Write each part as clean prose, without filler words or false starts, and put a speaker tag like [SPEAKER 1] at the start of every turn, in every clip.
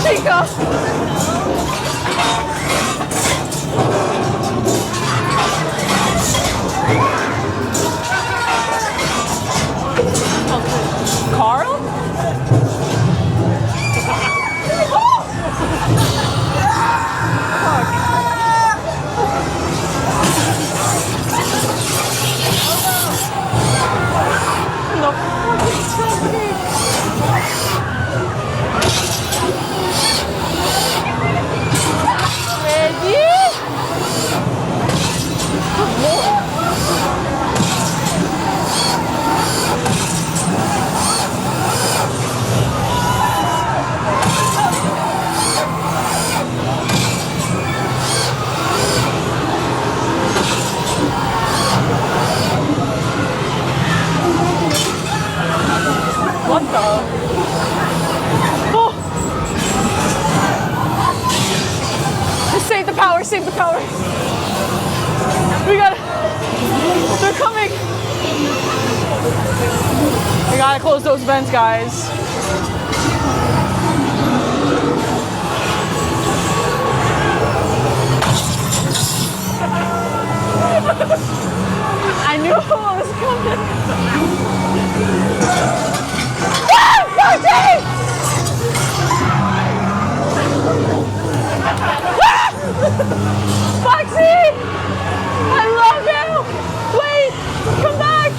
[SPEAKER 1] Chica. Carl? No fucking company. Freddy? What the? Oh. Just save the power, save the power. We gotta, they're coming. We gotta close those vents, guys. I knew it was coming. Foxy! Foxy! I love you! Wait! Come back!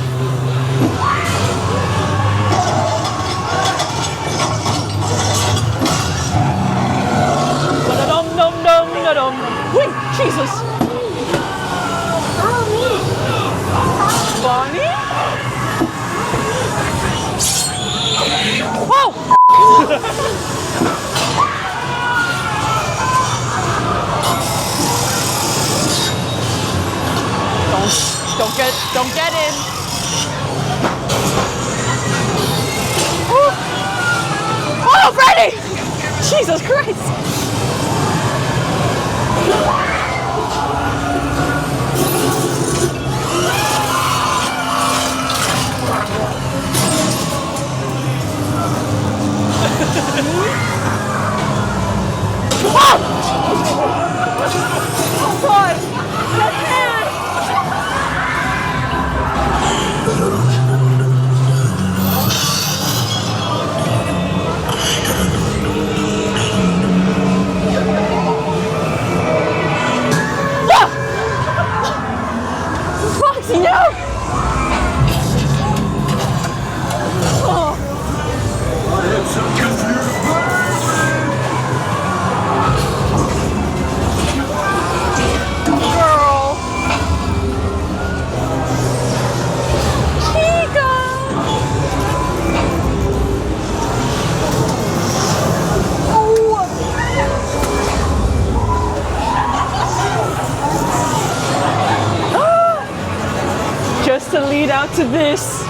[SPEAKER 1] Ba-da-dum-dum-dum-da-dum. Wait! Jesus! Bonnie? Whoa! Don't get in. Ooh. Oh, Freddy! Jesus Christ! Oh God! That hand! Foxy, no! Oh. Just to lead out to this.